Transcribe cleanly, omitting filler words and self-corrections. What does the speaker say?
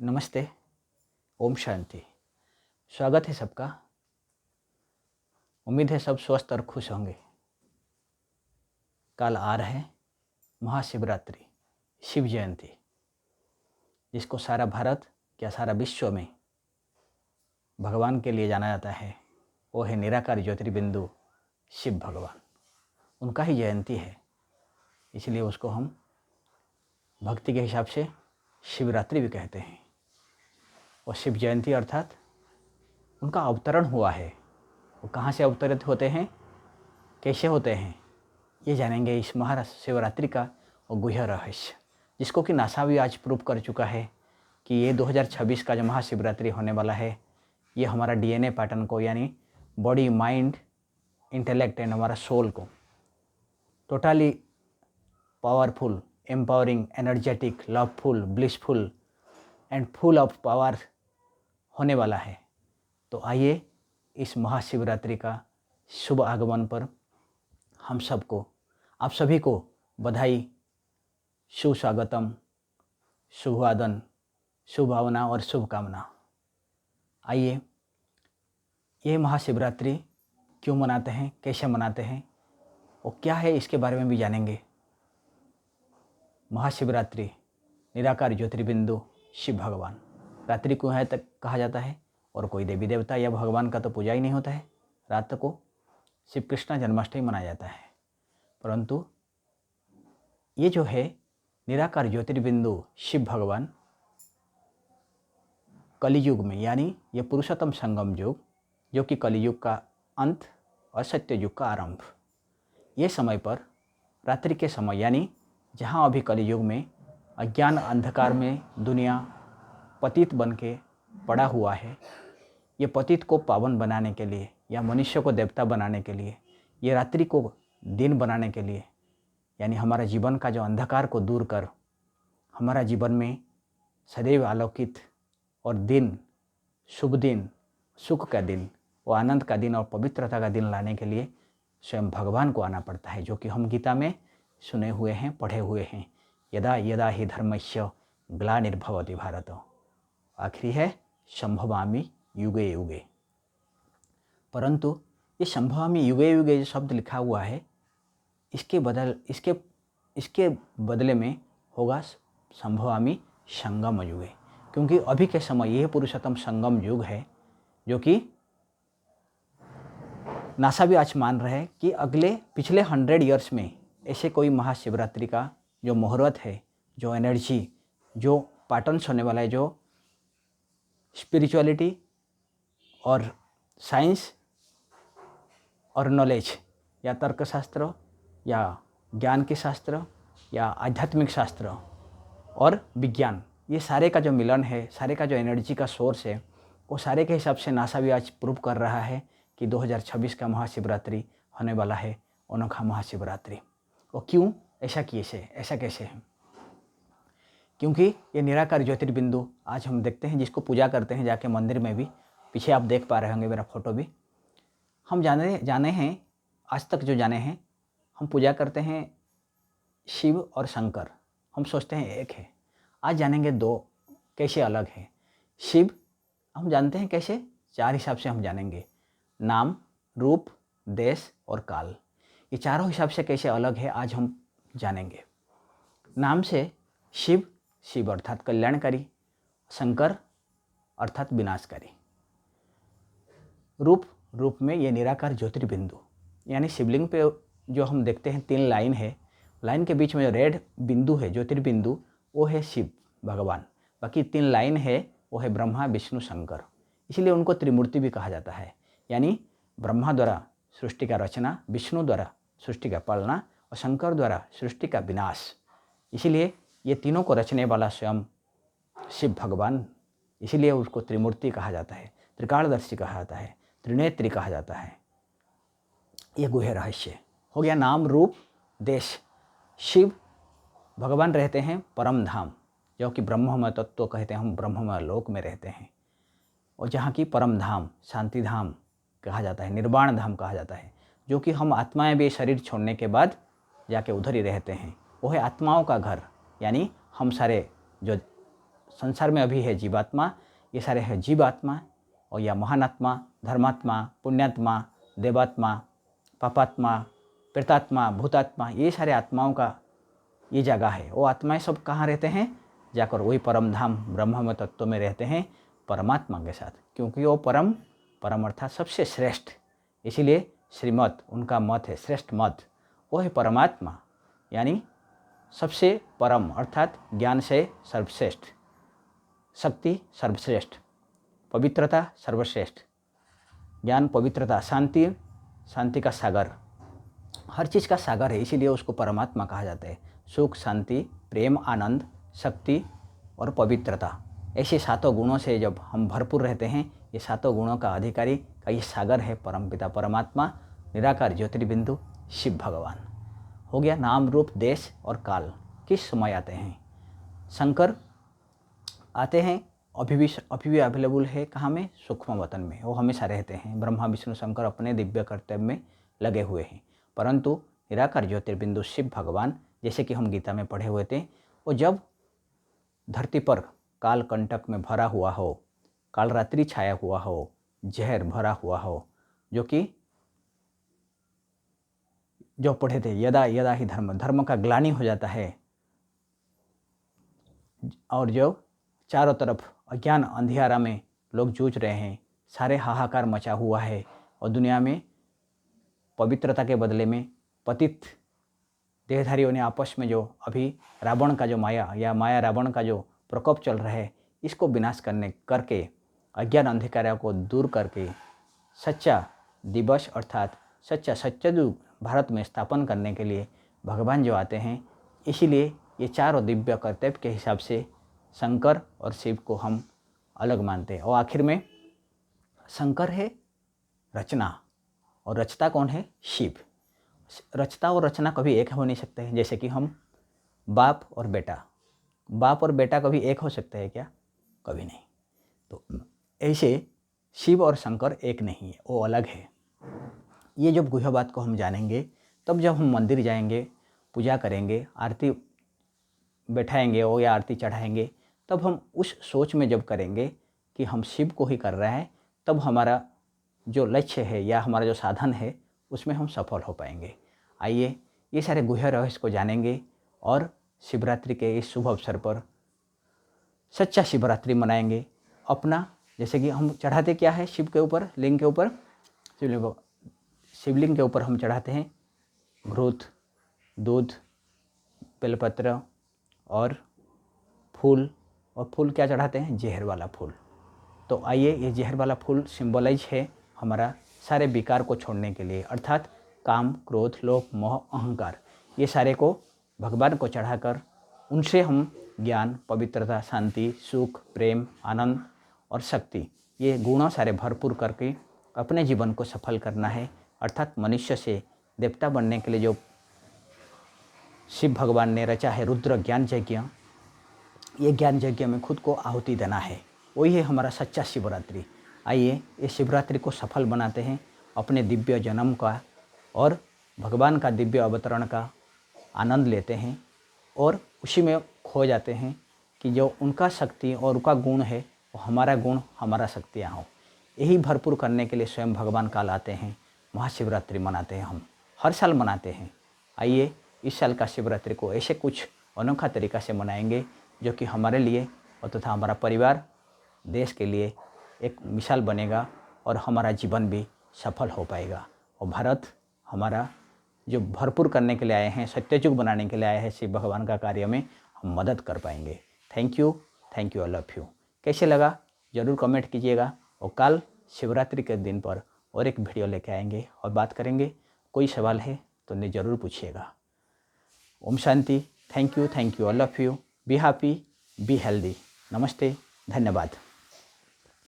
नमस्ते, ओम शांति। स्वागत है सबका। उम्मीद है सब स्वस्थ और खुश होंगे। कल आ रहे महाशिवरात्रि, शिव जयंती, जिसको सारा भारत या सारा विश्व में भगवान के लिए जाना जाता है। वो है निराकार ज्योतिर्बिंदु शिव भगवान। उनका ही जयंती है, इसलिए उसको हम भक्ति के हिसाब से शिवरात्रि भी कहते हैं। और शिव जयंती अर्थात उनका अवतरण हुआ है। वो कहाँ से अवतरित होते हैं, कैसे होते हैं, ये जानेंगे इस महाशिवरात्रि का और गुह्य रहस्य, जिसको कि नासा भी आज प्रूव कर चुका है कि ये 2026 का जो महाशिवरात्रि होने वाला है, ये हमारा डीएनए पैटर्न को, यानी बॉडी, माइंड, इंटेलेक्ट एंड हमारा सोल को totally powerful, empowering, energetic, loveful, blissful and full of power होने वाला है। तो आइए इस महाशिवरात्रि का शुभ आगमन पर हम सबको, आप सभी को बधाई, सुस्वागतम, शुभवादन, शुभभावना और शुभकामना। आइए, ये महाशिवरात्रि क्यों मनाते हैं, कैसे मनाते हैं और क्या है, इसके बारे में भी जानेंगे। महाशिवरात्रि निराकार ज्योतिर्बिंदु शिव भगवान, रात्रि को है तक कहा जाता है, और कोई देवी देवता या भगवान का तो पूजा ही नहीं होता है। रात को शिव कृष्ण जन्माष्टमी मनाया जाता है, परंतु ये जो है निराकार ज्योतिर्बिंदु शिव भगवान कलियुग में, यानी ये पुरुषोत्तम संगम युग, जो कि कलियुग का अंत और सत्य युग का आरंभ, ये समय पर रात्रि के समय, यानी जहाँ अभी कलियुग में अज्ञान अंधकार में दुनिया पतित बन के पड़ा हुआ है, ये पतित को पावन बनाने के लिए या मनुष्य को देवता बनाने के लिए, ये रात्रि को दिन बनाने के लिए, यानी हमारा जीवन का जो अंधकार को दूर कर हमारा जीवन में सदैव आलोकित और दिन, शुभ दिन, सुख का दिन, वो आनंद का दिन और पवित्रता का दिन लाने के लिए स्वयं भगवान को आना पड़ता है, जो कि हम गीता में सुने हुए हैं, पढ़े हुए हैं। यदा यदा हि धर्मस्य ग्लानिर्भवति भारत, आखिरी है संभवामि युगे युगे। परंतु ये संभवामि युगे युगे जो शब्द लिखा हुआ है, इसके बदले में होगा संभवामि संगम युगे, क्योंकि अभी के समय यह पुरुषोत्तम संगम युग है, जो कि नासा भी आज मान रहे हैं कि पिछले 100 ईयर्स में ऐसे कोई महाशिवरात्रि का जो मुहूर्त है, जो एनर्जी, जो पैटर्न्स होने वाला है, जो स्पिरिचुअलिटी और साइंस और नॉलेज, या तर्कशास्त्र या ज्ञान के शास्त्र या आध्यात्मिक शास्त्र और विज्ञान, ये सारे का जो मिलन है, सारे का जो एनर्जी का सोर्स है, वो सारे के हिसाब से नासा भी आज प्रूव कर रहा है कि 2026 का महाशिवरात्रि होने वाला है, अनोखा महाशिवरात्रि। और क्यों ऐसा कैसे है? क्योंकि ये निराकार ज्योतिर्बिंदु आज हम देखते हैं, जिसको पूजा करते हैं जाके मंदिर में भी, पीछे आप देख पा रहे होंगे मेरा फोटो भी, हम जाने हैं, आज तक जो जाने हैं, हम पूजा करते हैं शिव और शंकर, हम सोचते हैं एक है। आज जानेंगे दो, कैसे अलग है। शिव हम जानते हैं कैसे, 4 हिसाब से हम जानेंगे, नाम, रूप, देश और काल, ये चारों हिसाब से कैसे अलग है आज हम जानेंगे। नाम से शिव, शिव अर्थात कल्याणकारी, शंकर अर्थात विनाशकारी। रूप में ये निराकार ज्योतिर्बिंदु, यानी शिवलिंग पे जो हम देखते हैं 3 लाइन है, लाइन के बीच में जो रेड बिंदु है, ज्योतिर्बिंदु, वो है शिव भगवान। बाकी 3 लाइन है, वो है ब्रह्मा, विष्णु, शंकर। इसलिए उनको त्रिमूर्ति भी कहा जाता है, यानी ब्रह्मा द्वारा सृष्टि का रचना, विष्णु द्वारा सृष्टि का पालना और शंकर द्वारा सृष्टि का विनाश। इसीलिए ये तीनों को रचने वाला स्वयं शिव भगवान, इसीलिए उसको त्रिमूर्ति कहा जाता है, त्रिकालदर्शी कहा जाता है, त्रिनेत्री कहा जाता है। ये गुह्य रहस्य हो गया। नाम, रूप, देश। शिव भगवान रहते हैं परम धाम, जो कि ब्रह्ममय तत्व कहते हैं, हम ब्रह्ममय लोक में रहते हैं, और जहाँ की परम धाम, शांति धाम कहा जाता है, निर्वाण धाम कहा जाता है, जो कि हम आत्माएं भी शरीर छोड़ने के बाद जाके उधर ही रहते हैं। वो है आत्माओं का घर, यानी हम सारे जो संसार में अभी है जीवात्मा, ये सारे हैं जीवात्मा, और या महानात्मा, धर्मात्मा, पुण्यात्मा, देवात्मा, पापात्मा, प्रेतात्मा, भूतात्मा, ये सारे आत्माओं का ये जगह है। वो आत्माएं सब कहाँ रहते हैं? जाकर वही परम धाम ब्रह्म तत्व में रहते हैं परमात्मा के साथ, क्योंकि वो परम अर्थात सबसे श्रेष्ठ, इसीलिए श्रीमत उनका मत है, श्रेष्ठ मत, वो है परमात्मा, यानी सबसे परम अर्थात ज्ञान से सर्वश्रेष्ठ, शक्ति सर्वश्रेष्ठ, पवित्रता सर्वश्रेष्ठ, ज्ञान, पवित्रता, शांति का सागर, हर चीज़ का सागर है, इसीलिए उसको परमात्मा कहा जाता है। सुख, शांति, प्रेम, आनंद, शक्ति और पवित्रता, ऐसे सातों गुणों से जब हम भरपूर रहते हैं, ये सातों गुणों का अधिकारी का ये सागर है परमपिता परमात्मा, निराकार ज्योतिर्बिंदु शिव भगवान। हो गया नाम, रूप, देश और काल किस समय आते हैं? शंकर आते हैं, अभी भी अवेलेबल है कहाँ में? सूक्ष्म वतन में, वो हमेशा रहते हैं। ब्रह्मा विष्णु शंकर अपने दिव्य कर्तव्य में लगे हुए हैं, परंतु निराकार ज्योतिर्बिंदु शिव भगवान, जैसे कि हम गीता में पढ़े हुए थे, वो जब धरती पर काल कंटक में भरा हुआ हो, काल रात्रि छाया हुआ हो, जहर भरा हुआ हो, जो पढ़े थे, यदा यदा ही धर्म का ग्लानि हो जाता है, और जो चारों तरफ अज्ञान अंधियारा में लोग जूझ रहे हैं, सारे हाहाकार मचा हुआ है, और दुनिया में पवित्रता के बदले में पतित देहधारियों ने आपस में जो अभी रावण का जो माया रावण का जो प्रकोप चल रहा है, इसको विनाश करके अज्ञान अंधकारों को दूर करके सच्चा दिवस अर्थात सच्चा सत्ययुग भारत में स्थापन करने के लिए भगवान जो आते हैं, इसीलिए ये चारों दिव्य कर्तव्य के हिसाब से शंकर और शिव को हम अलग मानते हैं। और आखिर में शंकर है रचना, और रचता कौन है? शिव। रचता और रचना कभी एक हो नहीं सकते हैं, जैसे कि हम बाप और बेटा कभी एक हो सकते हैं क्या? कभी नहीं। तो ऐसे शिव और शंकर एक नहीं है, वो अलग है। ये जब गुह्य बात को हम जानेंगे, तब जब हम मंदिर जाएंगे, पूजा करेंगे, आरती बैठाएंगे हो या आरती चढ़ाएंगे, तब हम उस सोच में जब करेंगे कि हम शिव को ही कर रहे हैं, तब हमारा जो लक्ष्य है या हमारा जो साधन है, उसमें हम सफल हो पाएंगे। आइए ये सारे गुह्य रहस्य को जानेंगे, और शिवरात्रि के इस शुभ अवसर पर सच्चा शिवरात्रि मनाएंगे अपना। जैसे कि हम चढ़ाते क्या है शिव के ऊपर, लिंग के ऊपर, शिवलिंग के ऊपर हम चढ़ाते हैं घृत, दूध, बेलपत्र और फूल। और फूल क्या चढ़ाते हैं? जहर वाला फूल। तो आइए, ये जहर वाला फूल सिंबलाइज है हमारा सारे विकार को छोड़ने के लिए, अर्थात काम, क्रोध, लोभ, मोह, अहंकार, ये सारे को भगवान को चढ़ाकर उनसे हम ज्ञान, पवित्रता, शांति, सुख, प्रेम, आनंद और शक्ति, ये गुणों सारे भरपूर करके अपने जीवन को सफल करना है। अर्थात मनुष्य से देवता बनने के लिए जो शिव भगवान ने रचा है रुद्र ज्ञान यज्ञ, ये ज्ञान यज्ञ में खुद को आहुति देना है, वही है हमारा सच्चा शिवरात्रि। आइए इस शिवरात्रि को सफल बनाते हैं, अपने दिव्य जन्म का और भगवान का दिव्य अवतरण का आनंद लेते हैं, और उसी में खो जाते हैं कि जो उनका शक्ति और उनका गुण है, वो हमारा गुण, हमारा शक्तियाँ हो। यही भरपूर करने के लिए स्वयं भगवान काल आते हैं, महाशिवरात्रि मनाते हैं, हम हर साल मनाते हैं। आइए इस साल का शिवरात्रि को ऐसे कुछ अनोखा तरीक़ा से मनाएंगे, जो कि हमारे लिए और तथा हमारा परिवार, देश के लिए एक मिसाल बनेगा, और हमारा जीवन भी सफल हो पाएगा। और भारत हमारा जो भरपूर करने के लिए आए हैं, सत्ययुग बनाने के लिए आए हैं शिव भगवान का कार्य में, हम मदद कर पाएंगे। Thank you all of you. कैसे लगा ज़रूर कमेंट कीजिएगा, और कल शिवरात्रि के दिन पर और एक वीडियो लेके आएंगे और बात करेंगे। कोई सवाल है तो नहीं, ज़रूर पूछिएगा। ओम शांति। Thank you all of you. Be happy, be healthy. नमस्ते, धन्यवाद।